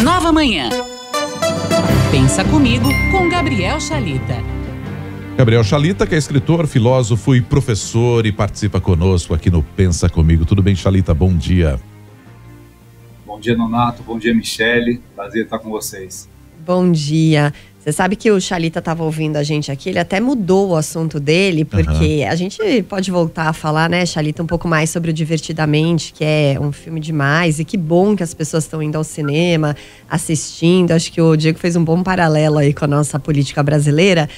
Nova Manhã. Pensa Comigo, com Gabriel Chalita. Gabriel Chalita, que é escritor, filósofo e professor, e participa conosco aqui no Pensa Comigo. Tudo bem, Chalita? Bom dia. Bom dia, Nonato. Bom dia, Michele. Prazer estar com vocês. Bom dia. Você sabe que o Chalita estava ouvindo a gente aqui, ele até mudou o assunto dele, porque a gente pode voltar a falar, né, Chalita, um pouco mais sobre o Divertidamente, que é um filme demais, e que bom que as pessoas estão indo ao cinema, assistindo. Acho que o Diego fez um bom paralelo aí com a nossa política brasileira.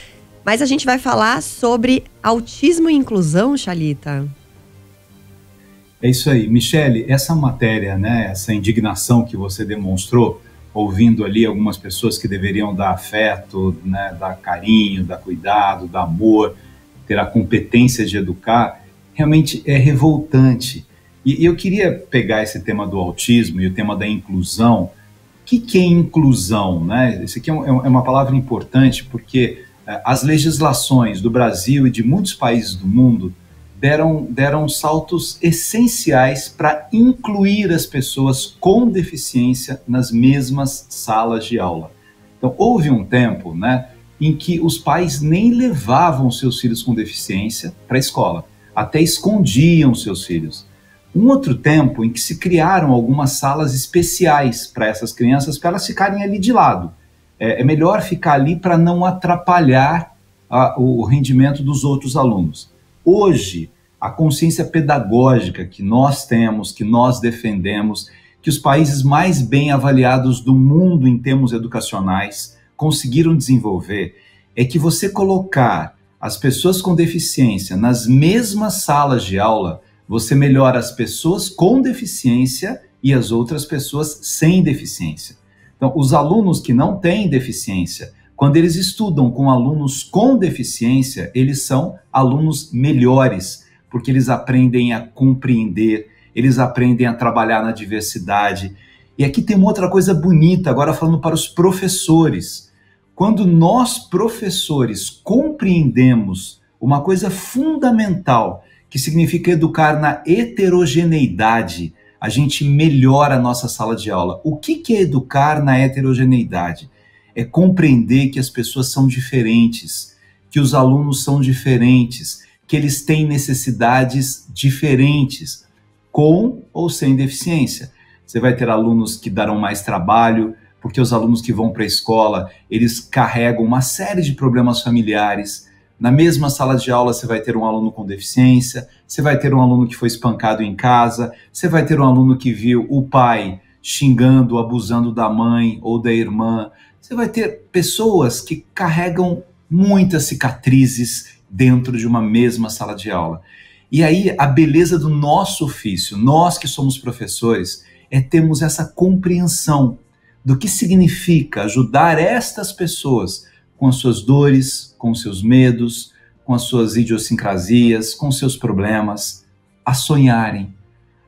Mas a gente vai falar sobre autismo e inclusão, Chalita. É isso aí. Michele, essa matéria, né, essa indignação que você demonstrou, ouvindo ali algumas pessoas que deveriam dar afeto, né, dar carinho, dar cuidado, dar amor, ter a competência de educar, realmente é revoltante. E eu queria pegar esse tema do autismo e o tema da inclusão. O que é inclusão, né? Isso aqui é uma palavra importante porque as legislações do Brasil e de muitos países do mundo deram saltos essenciais para incluir as pessoas com deficiência nas mesmas salas de aula. Então, houve um tempo, né, em que os pais nem levavam seus filhos com deficiência para a escola, até escondiam seus filhos. Um outro tempo em que se criaram algumas salas especiais para essas crianças, para elas ficarem ali de lado. É melhor ficar ali para não atrapalhar o rendimento dos outros alunos. Hoje, a consciência pedagógica que nós temos, que nós defendemos, que os países mais bem avaliados do mundo em termos educacionais conseguiram desenvolver, é que você colocar as pessoas com deficiência nas mesmas salas de aula, você melhora as pessoas com deficiência e as outras pessoas sem deficiência. Então, os alunos que não têm deficiência, quando eles estudam com alunos com deficiência, eles são alunos melhores, porque eles aprendem a compreender, eles aprendem a trabalhar na diversidade. E aqui tem uma outra coisa bonita, agora falando para os professores. Quando nós, professores, compreendemos uma coisa fundamental, que significa educar na heterogeneidade, a gente melhora a nossa sala de aula. O que é educar na heterogeneidade? É compreender que as pessoas são diferentes, que os alunos são diferentes, que eles têm necessidades diferentes, com ou sem deficiência. Você vai ter alunos que darão mais trabalho, porque os alunos que vão para a escola, eles carregam uma série de problemas familiares. Na mesma sala de aula, você vai ter um aluno com deficiência, você vai ter um aluno que foi espancado em casa, você vai ter um aluno que viu o pai xingando, abusando da mãe ou da irmã. Você vai ter pessoas que carregam muitas cicatrizes dentro de uma mesma sala de aula. E aí, a beleza do nosso ofício, nós que somos professores, é termos essa compreensão do que significa ajudar estas pessoas com as suas dores, com os seus medos, com as suas idiosincrasias, com os seus problemas, a sonharem,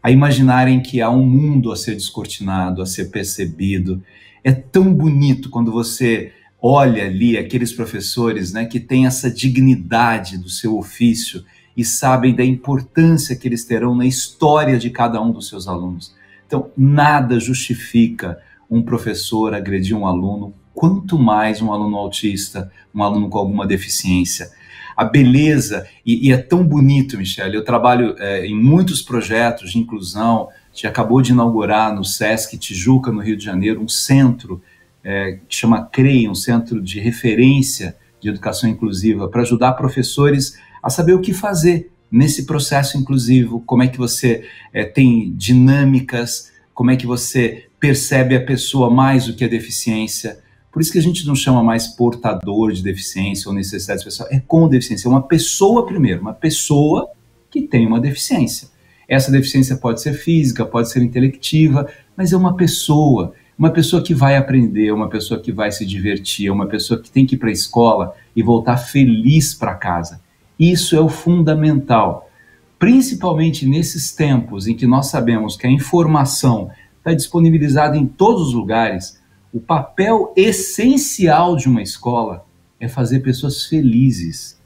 a imaginarem que há um mundo a ser descortinado, a ser percebido. É tão bonito quando você olha ali aqueles professores, né, que têm essa dignidade do seu ofício e sabem da importância que eles terão na história de cada um dos seus alunos. Então, nada justifica um professor agredir um aluno, quanto mais um aluno autista, um aluno com alguma deficiência. A beleza, e é tão bonito, Michele, eu trabalho em muitos projetos de inclusão. A gente acabou de inaugurar no Sesc Tijuca, no Rio de Janeiro, um centro que chama CREI, um centro de referência de educação inclusiva, para ajudar professores a saber o que fazer nesse processo inclusivo, como é que você tem dinâmicas, como é que você percebe a pessoa mais do que a deficiência. Por isso que a gente não chama mais portador de deficiência ou necessidade especial, é com deficiência, é uma pessoa primeiro, uma pessoa que tem uma deficiência. Essa deficiência pode ser física, pode ser intelectiva, mas é uma pessoa que vai aprender, uma pessoa que vai se divertir, uma pessoa que tem que ir para a escola e voltar feliz para casa. Isso é o fundamental, principalmente nesses tempos em que nós sabemos que a informação está disponibilizada em todos os lugares. O papel essencial de uma escola é fazer pessoas felizes.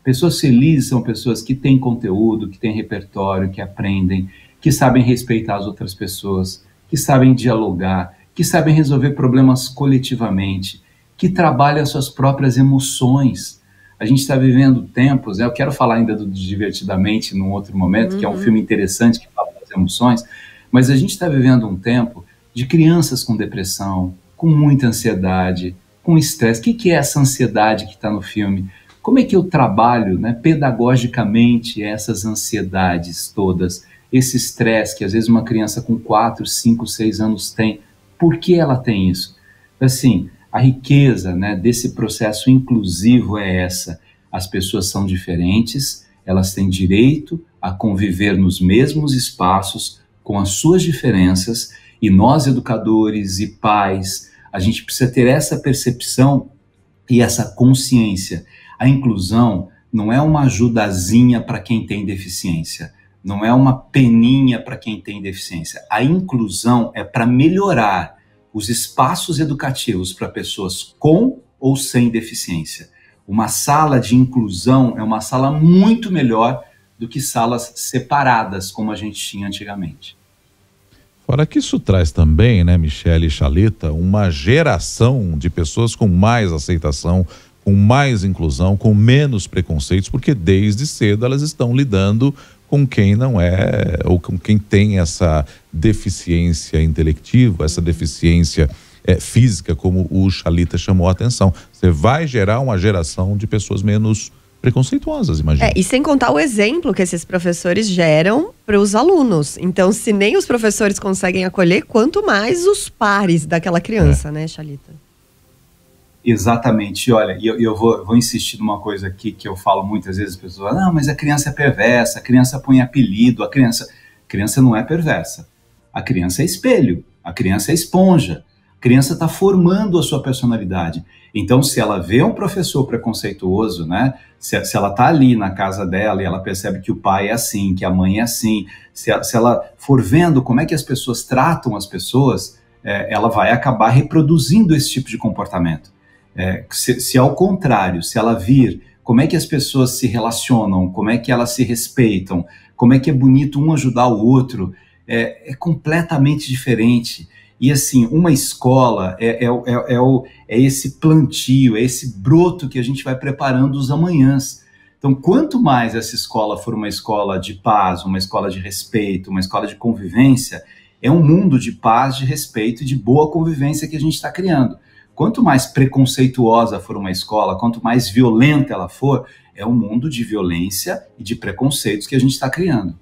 Pessoas felizes são pessoas que têm conteúdo, que têm repertório, que aprendem, que sabem respeitar as outras pessoas, que sabem dialogar, que sabem resolver problemas coletivamente, que trabalham suas próprias emoções. A gente está vivendo tempos, eu quero falar ainda do Divertidamente num outro momento, que é um filme interessante que fala das emoções, mas a gente está vivendo um tempo de crianças com depressão, com muita ansiedade, com estresse. O que é essa ansiedade que está no filme? Como é que eu trabalho, né, pedagogicamente essas ansiedades todas, esse estresse que às vezes uma criança com 4, 5, 6 anos tem? Por que ela tem isso? Assim, a riqueza, né, desse processo inclusivo é essa. As pessoas são diferentes, elas têm direito a conviver nos mesmos espaços com as suas diferenças, e nós, educadores e pais, a gente precisa ter essa percepção e essa consciência. A inclusão não é uma ajudazinha para quem tem deficiência, não é uma peninha para quem tem deficiência. A inclusão é para melhorar os espaços educativos para pessoas com ou sem deficiência. Uma sala de inclusão é uma sala muito melhor do que salas separadas, como a gente tinha antigamente. Fora que isso traz também, né, Michele e Chalita, uma geração de pessoas com mais aceitação, com mais inclusão, com menos preconceitos, porque desde cedo elas estão lidando com quem não é, ou com quem tem essa deficiência intelectiva, essa deficiência física, como o Chalita chamou a atenção. Você vai gerar uma geração de pessoas menos preconceituosas, imagina. E sem contar o exemplo que esses professores geram para os alunos. Então, se nem os professores conseguem acolher, quanto mais os pares daquela criança, né, Chalita? Exatamente. Olha, eu vou insistir numa coisa aqui que eu falo muitas vezes, as pessoas falam, não, mas a criança é perversa, a criança põe apelido, a criança não é perversa. A criança é espelho, a criança é esponja, a criança está formando a sua personalidade. Então, se ela vê um professor preconceituoso, né, se ela está ali na casa dela e ela percebe que o pai é assim, que a mãe é assim, se ela for vendo como é que as pessoas tratam as pessoas, ela vai acabar reproduzindo esse tipo de comportamento. Se ao contrário, se ela vir como é que as pessoas se relacionam, como é que elas se respeitam, como é que é bonito um ajudar o outro, é completamente diferente. E assim, uma escola é esse plantio, é esse broto que a gente vai preparando os amanhãs. Então, quanto mais essa escola for uma escola de paz, uma escola de respeito, uma escola de convivência, é um mundo de paz, de respeito e de boa convivência que a gente está criando. Quanto mais preconceituosa for uma escola, quanto mais violenta ela for, é um mundo de violência e de preconceitos que a gente está criando.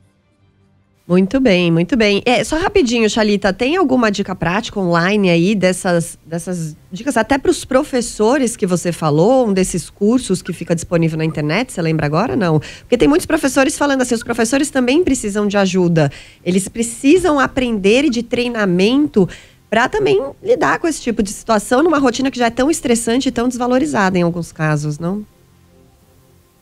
Muito bem, muito bem. Só rapidinho, Chalita, tem alguma dica prática online aí dessas dicas até para os professores que você falou, um desses cursos que fica disponível na internet, você lembra agora? Não. Porque tem muitos professores falando assim, os professores também precisam de ajuda. Eles precisam aprender de treinamento para também lidar com esse tipo de situação numa rotina que já é tão estressante e tão desvalorizada em alguns casos, não?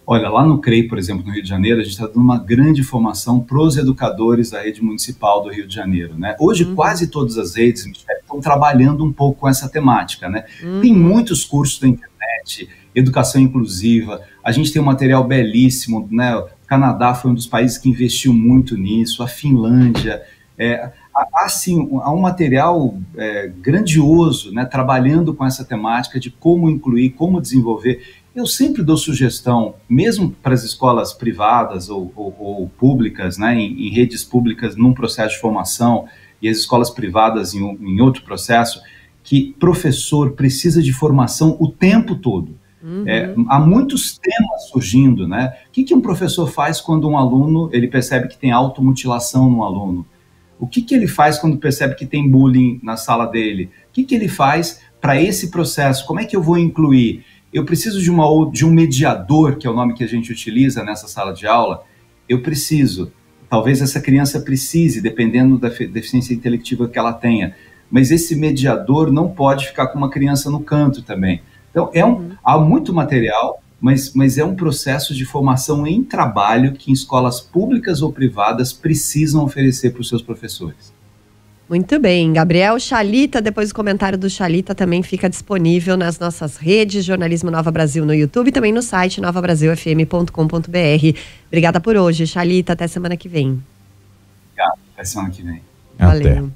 Olha, lá no CREI, por exemplo, no Rio de Janeiro, a gente está dando uma grande formação para os educadores da rede municipal do Rio de Janeiro, né? Hoje, quase todas as redes estão trabalhando um pouco com essa temática, né? Tem muitos cursos da internet, educação inclusiva, a gente tem um material belíssimo, né? O Canadá foi um dos países que investiu muito nisso, a Finlândia, há um material grandioso, né? Trabalhando com essa temática de como incluir, como desenvolver. Eu sempre dou sugestão, mesmo para as escolas privadas ou públicas, né, em redes públicas, num processo de formação, e as escolas privadas em outro processo, que professor precisa de formação o tempo todo. Há muitos temas surgindo, né? O que um professor faz quando um aluno ele percebe que tem automutilação no aluno? O que ele faz quando percebe que tem bullying na sala dele? O que ele faz para esse processo? Como é que eu vou incluir? Eu preciso de um mediador, que é o nome que a gente utiliza nessa sala de aula. Eu preciso. Talvez essa criança precise, dependendo da deficiência intelectiva que ela tenha. Mas esse mediador não pode ficar com uma criança no canto também. Então, há muito material, mas é um processo de formação em trabalho que escolas públicas ou privadas precisam oferecer para os seus professores. Muito bem, Gabriel Chalita, depois do comentário do Chalita também fica disponível nas nossas redes, Jornalismo Nova Brasil no YouTube e também no site novabrasilfm.com.br. Obrigada por hoje, Chalita, até semana que vem. Obrigado, até semana que vem. Valeu. Até.